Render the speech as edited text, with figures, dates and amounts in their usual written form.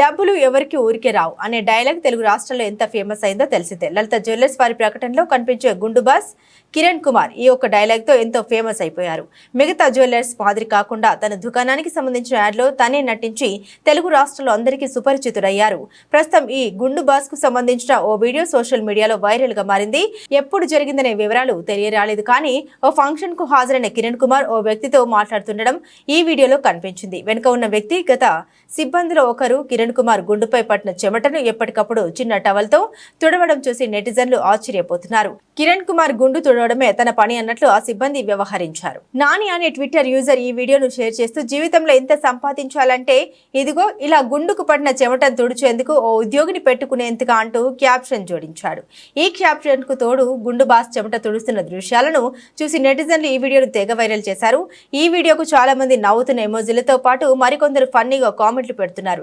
డబ్బులు ఎవరికి ఊరికే రావు అనే డైలాగ్ తెలుగు రాష్ట్రాల్లో ఎంత ఫేమస్ అయిందో తెలిసిందే. లలిత జ్యువెలర్స్ వారి ప్రకటనలో కనిపించే గుండు బాస్ కిరణ్ కుమార్ ఈ ఒక్క డైలాగ్ తో ఎంతో ఫేమస్ అయిపోయారు. మిగతా జ్యువెలర్స్ మాదిరి కాకుండా తన దుకాణానికి సంబంధించిన యాడ్ లో తనే నటించి తెలుగు రాష్ట్రాల్లో అందరికీ సుపరిచితుడయ్యారు. ప్రస్తుతం ఈ గుండు బాస్ కు సంబంధించిన ఓ వీడియో సోషల్ మీడియాలో వైరల్ గా మారింది. ఎప్పుడు జరిగిందనే వివరాలు తెలియరాలేదు, కానీ ఓ ఫంక్షన్ కు హాజరైన కిరణ్ కుమార్ ఓ వ్యక్తితో మాట్లాడుతుండడం ఈ వీడియోలో కనిపించింది. వెనుక ఉన్న వ్యక్తి గత సిబ్బందిలో ఒకరు కిరణ్ కుమార్ గుండుపై పట్టిన చెమటను ఎప్పటికప్పుడు చిన్న టవల్తో తుడవడం చూసి నెటిజన్లు ఆశ్చర్యపోతున్నారు. కిరణ్ కుమార్ గుండు తుడవడమే తన పని అన్నట్లు ఆ సిబ్బంది వ్యవహరించారు. నాని అనే ట్విట్టర్ యూజర్ ఈ వీడియోను షేర్ చేస్తూ, జీవితంలో ఎంత సంపాదించాలంటే ఇదిగో ఇలా గుండుకు పడిన చెమటను తుడిచేందుకు ఓ ఉద్యోగిని పెట్టుకునేందుకు అంటూ క్యాప్షన్ జోడించాడు. ఈ క్యాప్షన్ కు తోడు గుండు బాస్ చెమట తుడుస్తున్న దృశ్యాలను చూసి నెటిజన్లు ఈ వీడియోను తెగ వైరల్ చేశారు. ఈ వీడియోకు చాలా మంది నవ్వుతున్న ఎమోజీలతో పాటు మరికొందరు ఫన్నీగా కామెంట్లు పెడుతున్నారు.